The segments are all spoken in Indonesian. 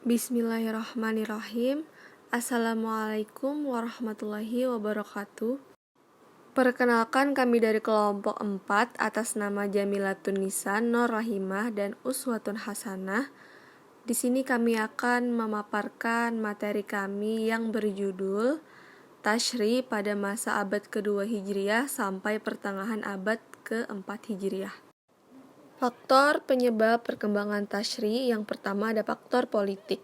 Bismillahirrahmanirrahim. Assalamualaikum warahmatullahi wabarakatuh. Perkenalkan, kami dari kelompok 4 atas nama Jamilatun Nisa, Nur Rahimah, dan Uswatun Hasanah. Di sini kami akan memaparkan materi kami yang berjudul Tasyri pada masa abad kedua Hijriah sampai pertengahan abad keempat Hijriah. Faktor penyebab perkembangan tasyri yang pertama ada faktor politik.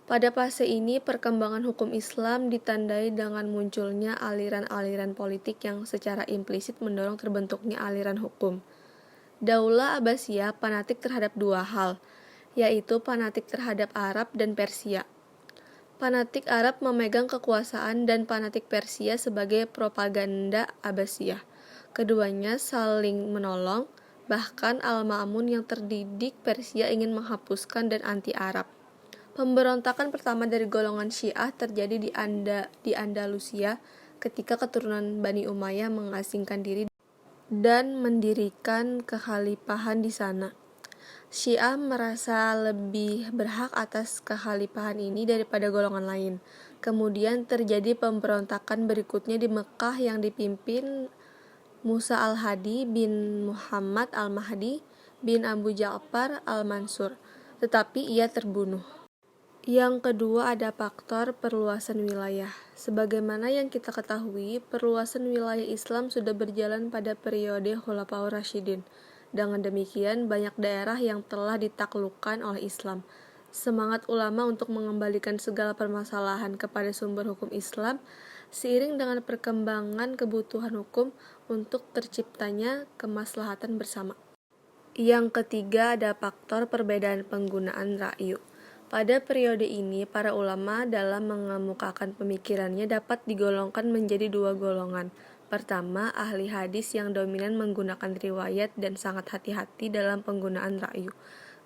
Pada fase ini, perkembangan hukum Islam ditandai dengan munculnya aliran-aliran politik yang secara implisit mendorong terbentuknya aliran hukum. Daulah Abbasiyah fanatik terhadap dua hal, yaitu fanatik terhadap Arab dan Persia. Fanatik Arab memegang kekuasaan dan fanatik Persia sebagai propaganda Abbasiyah. Keduanya saling menolong. Bahkan Al-Ma'mun yang terdidik Persia ingin menghapuskan dan anti-Arab. Pemberontakan pertama dari golongan Syiah terjadi di Andalusia ketika keturunan Bani Umayyah mengasingkan diri dan mendirikan kekhalifahan di sana. Syiah merasa lebih berhak atas kekhalifahan ini daripada golongan lain. Kemudian terjadi pemberontakan berikutnya di Mekah yang dipimpin Musa al-Hadi bin Muhammad al-Mahdi bin Abu Ja'far al-Mansur, tetapi ia terbunuh. Yang kedua ada faktor perluasan wilayah. Sebagaimana yang kita ketahui, perluasan wilayah Islam sudah berjalan pada periode Khulafaur Rasyidin. Dengan demikian, banyak daerah yang telah ditaklukkan oleh Islam. Semangat ulama untuk mengembalikan segala permasalahan kepada sumber hukum Islam seiring dengan perkembangan kebutuhan hukum untuk terciptanya kemaslahatan bersama. Yang ketiga ada faktor perbedaan penggunaan ra'yu. Pada periode ini, para ulama dalam mengemukakan pemikirannya dapat digolongkan menjadi dua golongan. Pertama, ahli hadis yang dominan menggunakan riwayat dan sangat hati-hati dalam penggunaan ra'yu.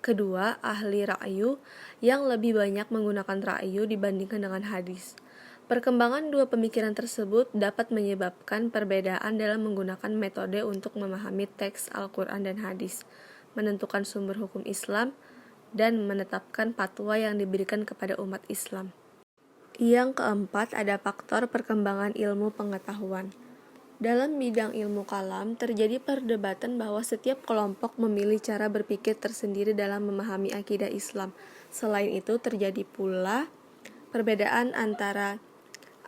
Kedua, ahli ra'yu yang lebih banyak menggunakan ra'yu dibandingkan dengan hadis. Perkembangan dua pemikiran tersebut dapat menyebabkan perbedaan dalam menggunakan metode untuk memahami teks Al-Quran dan hadis, menentukan sumber hukum Islam, dan menetapkan fatwa yang diberikan kepada umat Islam. Yang keempat ada faktor perkembangan ilmu pengetahuan. Dalam bidang ilmu kalam, terjadi perdebatan bahwa setiap kelompok memilih cara berpikir tersendiri dalam memahami akidah Islam. Selain itu, terjadi pula perbedaan antara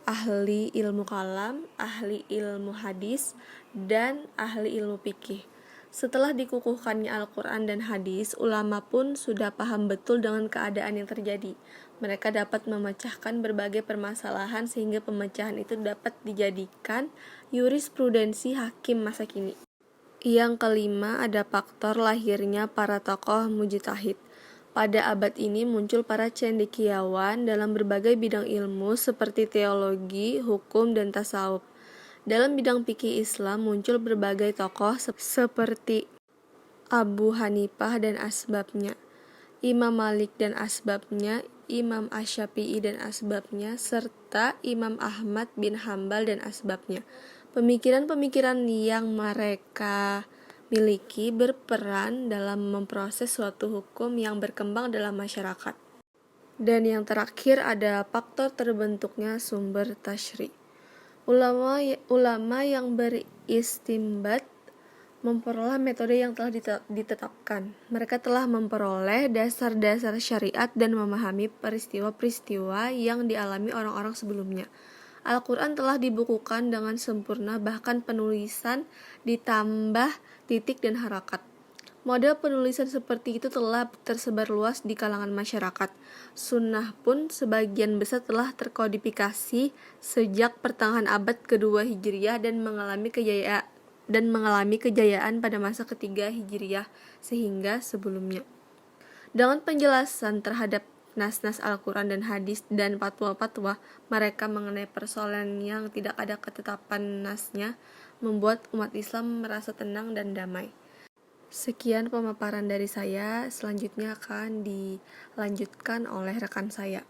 ahli ilmu kalam, ahli ilmu hadis, dan ahli ilmu fikih. Setelah dikukuhkannya Al-Quran dan hadis, ulama pun sudah paham betul dengan keadaan yang terjadi. Mereka dapat memecahkan berbagai permasalahan sehingga pemecahan itu dapat dijadikan jurisprudensi hakim masa kini. Yang kelima ada faktor lahirnya para tokoh mujtahid. Pada abad ini muncul para cendekiawan dalam berbagai bidang ilmu seperti teologi, hukum, dan tasawuf. Dalam bidang fikih Islam muncul berbagai tokoh seperti Abu Hanifah dan asbabnya, Imam Malik dan asbabnya, Imam Asy-Syafi'i dan asbabnya, serta Imam Ahmad bin Hambal dan asbabnya. Pemikiran-pemikiran yang mereka miliki berperan dalam memproses suatu hukum yang berkembang dalam masyarakat. Dan yang terakhir ada faktor terbentuknya sumber tasyri. Ulama yang beristimbat memperoleh metode yang telah ditetapkan. Mereka telah memperoleh dasar-dasar syariat dan memahami peristiwa-peristiwa yang dialami orang-orang sebelumnya. Al-Quran telah dibukukan dengan sempurna, bahkan penulisan ditambah titik dan harakat. Model penulisan seperti itu telah tersebar luas di kalangan masyarakat. Sunnah pun sebagian besar telah terkodifikasi sejak pertengahan abad kedua Hijriah dan mengalami kejayaan pada masa ketiga Hijriah sehingga sebelumnya. Dengan penjelasan terhadap nas-nas Al-Quran dan hadis dan fatwa-fatwa mereka mengenai persoalan yang tidak ada ketetapan nasnya membuat umat Islam merasa tenang dan damai. Sekian pemaparan dari saya, selanjutnya akan dilanjutkan oleh rekan saya.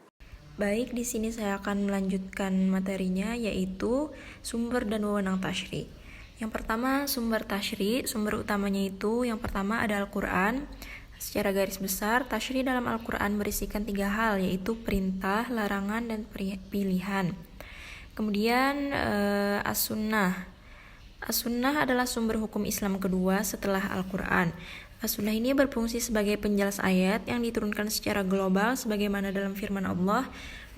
Baik, di sini saya akan melanjutkan materinya yaitu sumber dan wewenang tasyri. Yang pertama, sumber tasyri, sumber utamanya itu yang pertama ada Al-Quran, Secara garis besar, tasyri dalam Al-Quran berisikan 3 hal, yaitu perintah, larangan, dan pilihan. Kemudian As-Sunnah. As-Sunnah adalah sumber hukum Islam kedua setelah Al-Quran. As-Sunnah ini berfungsi sebagai penjelas ayat yang diturunkan secara global sebagaimana dalam firman Allah,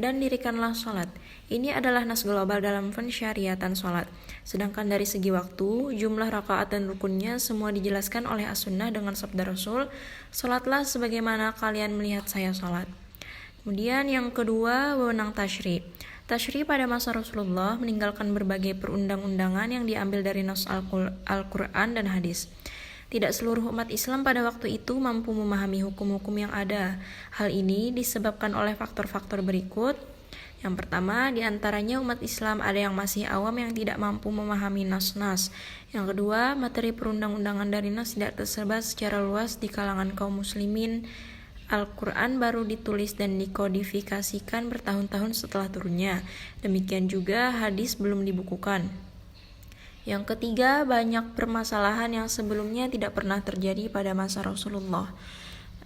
dan dirikanlah sholat. Ini adalah nas global dalam pensyariatan sholat. Sedangkan dari segi waktu, jumlah rakaat dan rukunnya semua dijelaskan oleh As-Sunnah dengan sabda Rasul, sholatlah sebagaimana kalian melihat saya sholat. Kemudian yang kedua, wewenang tasyri. Tasyri pada masa Rasulullah meninggalkan berbagai perundang-undangan yang diambil dari nas Al-Quran dan hadis. Tidak seluruh umat Islam pada waktu itu mampu memahami hukum-hukum yang ada. Hal ini disebabkan oleh faktor-faktor berikut. Yang pertama, diantaranya umat Islam ada yang masih awam yang tidak mampu memahami nas-nas. Yang kedua, materi perundang-undangan dari nas tidak tersebar secara luas di kalangan kaum muslimin. Al-Quran baru ditulis dan dikodifikasikan bertahun-tahun setelah turunnya. Demikian juga hadis belum dibukukan. Yang ketiga, banyak permasalahan yang sebelumnya tidak pernah terjadi pada masa Rasulullah.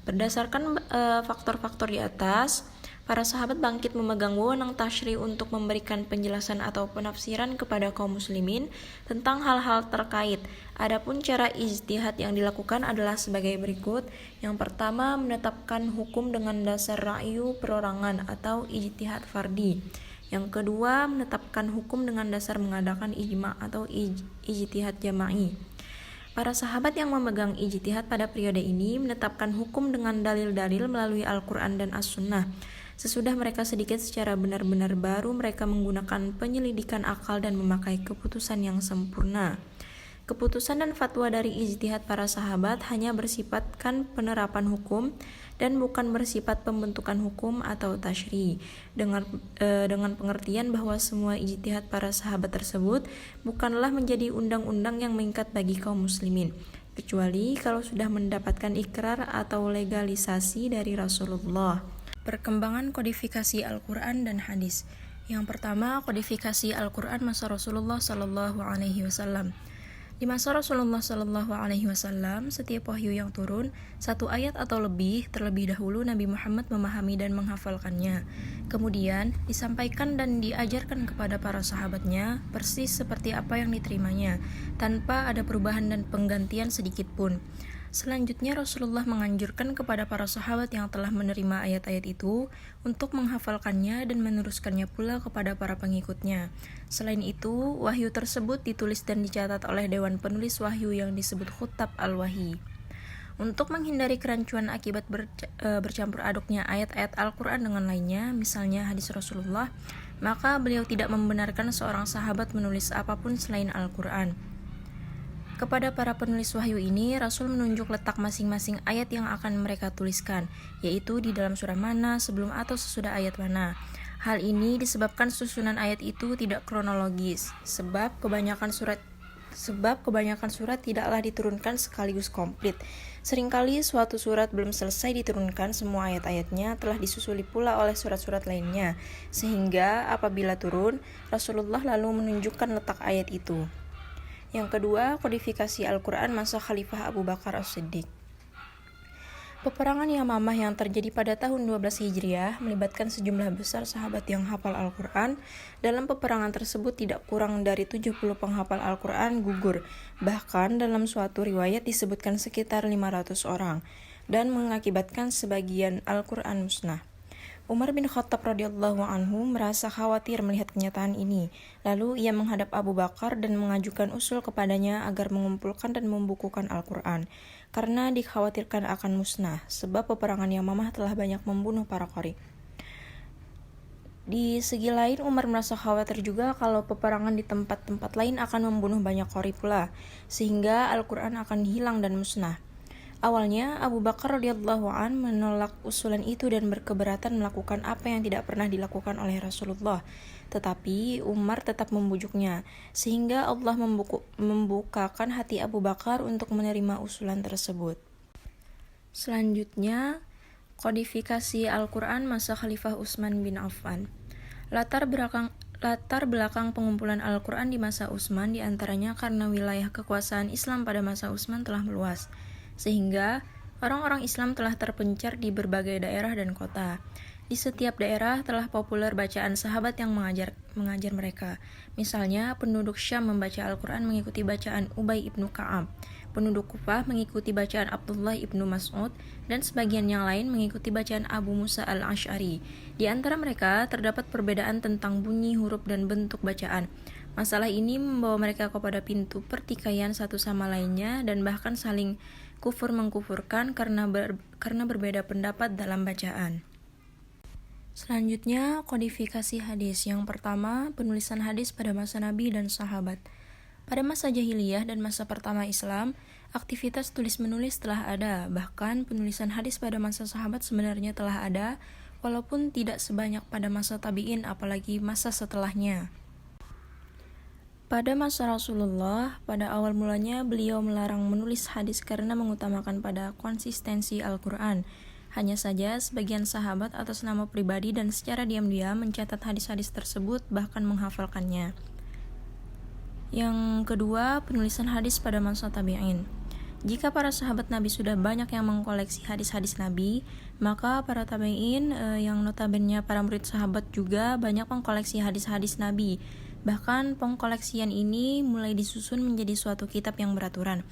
Berdasarkan faktor-faktor di atas, para sahabat bangkit memegang wewenang tasyri untuk memberikan penjelasan atau penafsiran kepada kaum muslimin tentang hal-hal terkait. Adapun cara ijtihad yang dilakukan adalah sebagai berikut. Yang pertama, menetapkan hukum dengan dasar ra'yu perorangan atau ijtihad fardi. Yang kedua, menetapkan hukum dengan dasar mengadakan ijma' atau ijtihad jama'i. Para sahabat yang memegang ijtihad pada periode ini menetapkan hukum dengan dalil-dalil melalui Al-Quran dan As-Sunnah. Sesudah mereka sedikit secara benar-benar baru mereka menggunakan penyelidikan akal dan memakai keputusan yang sempurna. Keputusan dan fatwa dari ijtihad para sahabat hanya bersifatkan penerapan hukum dan bukan bersifat pembentukan hukum atau tasyri. Dengan pengertian bahwa semua ijtihad para sahabat tersebut bukanlah menjadi undang-undang yang mengikat bagi kaum muslimin, kecuali kalau sudah mendapatkan ikrar atau legalisasi dari Rasulullah. Perkembangan kodifikasi Al-Quran dan hadis. Yang pertama, kodifikasi Al-Quran masa Rasulullah SAW. Di masa Rasulullah SAW, setiap wahyu yang turun, satu ayat atau lebih, terlebih dahulu Nabi Muhammad memahami dan menghafalkannya. Kemudian, disampaikan dan diajarkan kepada para sahabatnya, persis seperti apa yang diterimanya, tanpa ada perubahan dan penggantian sedikit pun. Selanjutnya Rasulullah menganjurkan kepada para sahabat yang telah menerima ayat-ayat itu untuk menghafalkannya dan meneruskannya pula kepada para pengikutnya. Selain itu, wahyu tersebut ditulis dan dicatat oleh dewan penulis wahyu yang disebut Khutab al-Wahyi. Untuk menghindari kerancuan akibat bercampur aduknya ayat-ayat Al-Quran dengan lainnya, misalnya hadis Rasulullah, maka beliau tidak membenarkan seorang sahabat menulis apapun selain Al-Quran. Kepada para penulis wahyu ini, Rasul menunjuk letak masing-masing ayat yang akan mereka tuliskan, yaitu di dalam surah mana, sebelum atau sesudah ayat mana. Hal ini disebabkan susunan ayat itu tidak kronologis, sebab kebanyakan surat tidaklah diturunkan sekaligus komplit. Seringkali suatu surat belum selesai diturunkan, semua ayat-ayatnya telah disusuli pula oleh surat-surat lainnya, sehingga apabila turun, Rasulullah lalu menunjukkan letak ayat itu. Yang kedua, kodifikasi Al-Quran masa Khalifah Abu Bakar As-Siddiq. Peperangan Yamamah yang terjadi pada tahun 12 Hijriah melibatkan sejumlah besar sahabat yang hafal Al-Quran. Dalam peperangan tersebut tidak kurang dari 70 penghafal Al-Quran gugur. Bahkan dalam suatu riwayat disebutkan sekitar 500 orang dan mengakibatkan sebagian Al-Quran musnah. Umar bin Khattab radhiyallahu anhu merasa khawatir melihat kenyataan ini. Lalu ia menghadap Abu Bakar dan mengajukan usul kepadanya agar mengumpulkan dan membukukan Al-Quran, karena dikhawatirkan akan musnah, sebab peperangan Yamamah telah banyak membunuh para qari. Di segi lain, Umar merasa khawatir juga kalau peperangan di tempat-tempat lain akan membunuh banyak qari pula, sehingga Al-Quran akan hilang dan musnah. Awalnya, Abu Bakar radhiyallahu an menolak usulan itu dan berkeberatan melakukan apa yang tidak pernah dilakukan oleh Rasulullah. Tetapi Umar tetap membujuknya, sehingga Allah membukakan hati Abu Bakar untuk menerima usulan tersebut. Selanjutnya, kodifikasi Al-Quran masa Khalifah Utsman bin Affan. Latar belakang pengumpulan Al-Quran di masa Utsman diantaranya karena wilayah kekuasaan Islam pada masa Utsman telah meluas, sehingga Orang-orang Islam telah terpencar di berbagai daerah dan kota. Di setiap daerah telah populer bacaan sahabat yang mengajar mereka. Misalnya, penduduk Syam membaca Al-Quran mengikuti bacaan Ubay ibnu Ka'ab. Penduduk Kufah mengikuti bacaan Abdullah ibnu Mas'ud, dan sebagian yang lain mengikuti bacaan Abu Musa al-Ash'ari. Di antara mereka terdapat perbedaan tentang bunyi, huruf, dan bentuk bacaan. Masalah ini membawa mereka kepada pintu pertikaian satu sama lainnya dan bahkan saling kufur-mengkufurkan karena berbeda pendapat dalam bacaan. Selanjutnya, kodifikasi hadis. Yang pertama, penulisan hadis pada masa Nabi dan sahabat. Pada masa jahiliyah dan masa pertama Islam, aktivitas tulis-menulis telah ada. Bahkan, penulisan hadis pada masa sahabat sebenarnya telah ada, walaupun tidak sebanyak pada masa tabi'in, apalagi masa setelahnya. Pada masa Rasulullah, pada awal mulanya beliau melarang menulis hadis karena mengutamakan pada konsistensi Al-Quran. Hanya saja, sebagian sahabat atas nama pribadi dan secara diam-diam mencatat hadis-hadis tersebut, bahkan menghafalkannya. Yang kedua, penulisan hadis pada masa tabi'in. Jika para sahabat Nabi sudah banyak yang mengkoleksi hadis-hadis Nabi, maka para tabi'in yang notabene para murid sahabat juga banyak mengkoleksi hadis-hadis Nabi. Bahkan pengkoleksian ini mulai disusun menjadi suatu kitab yang beraturan.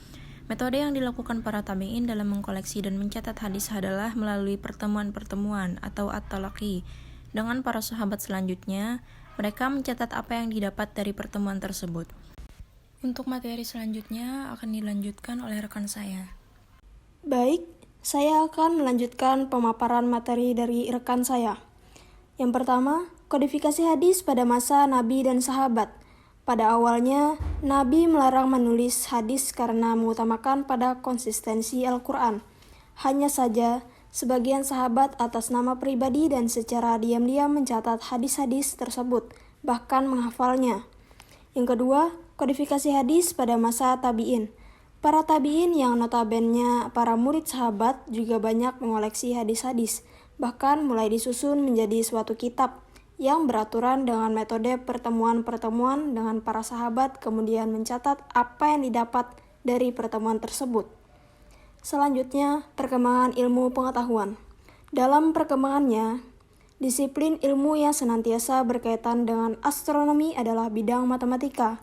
Metode yang dilakukan para tabi'in dalam mengkoleksi dan mencatat hadis adalah melalui pertemuan-pertemuan atau at-talaqi. Dengan para sahabat selanjutnya, mereka mencatat apa yang didapat dari pertemuan tersebut. Untuk materi selanjutnya akan dilanjutkan oleh rekan saya. Baik, saya akan melanjutkan pemaparan materi dari rekan saya. Yang pertama, kodifikasi hadis pada masa Nabi dan sahabat. Pada awalnya, Nabi melarang menulis hadis karena mengutamakan pada konsistensi Al-Quran. Hanya saja, sebagian sahabat atas nama pribadi dan secara diam-diam mencatat hadis-hadis tersebut, bahkan menghafalnya. Yang kedua, kodifikasi hadis pada masa tabi'in. Para tabi'in yang notabene para murid sahabat juga banyak mengoleksi hadis-hadis, bahkan mulai disusun menjadi suatu kitab yang beraturan dengan metode pertemuan-pertemuan dengan para sahabat, kemudian mencatat apa yang didapat dari pertemuan tersebut. Selanjutnya, perkembangan ilmu pengetahuan. Dalam perkembangannya, disiplin ilmu yang senantiasa berkaitan dengan astronomi adalah bidang matematika.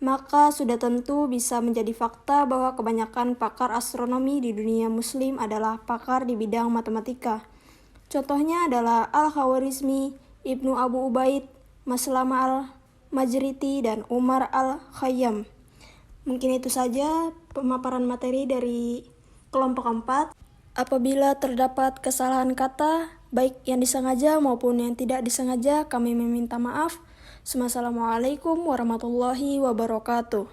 Maka sudah tentu bisa menjadi fakta bahwa kebanyakan pakar astronomi di dunia muslim adalah pakar di bidang matematika. Contohnya adalah Al-Khawarizmi, Ibnu Abu Ubaid, Maslama al-Majriti, dan Umar al-Khayyam. Mungkin itu saja pemaparan materi dari kelompok 4. Apabila terdapat kesalahan kata, baik yang disengaja maupun yang tidak disengaja, kami meminta maaf. Wassalamualaikum warahmatullahi wabarakatuh.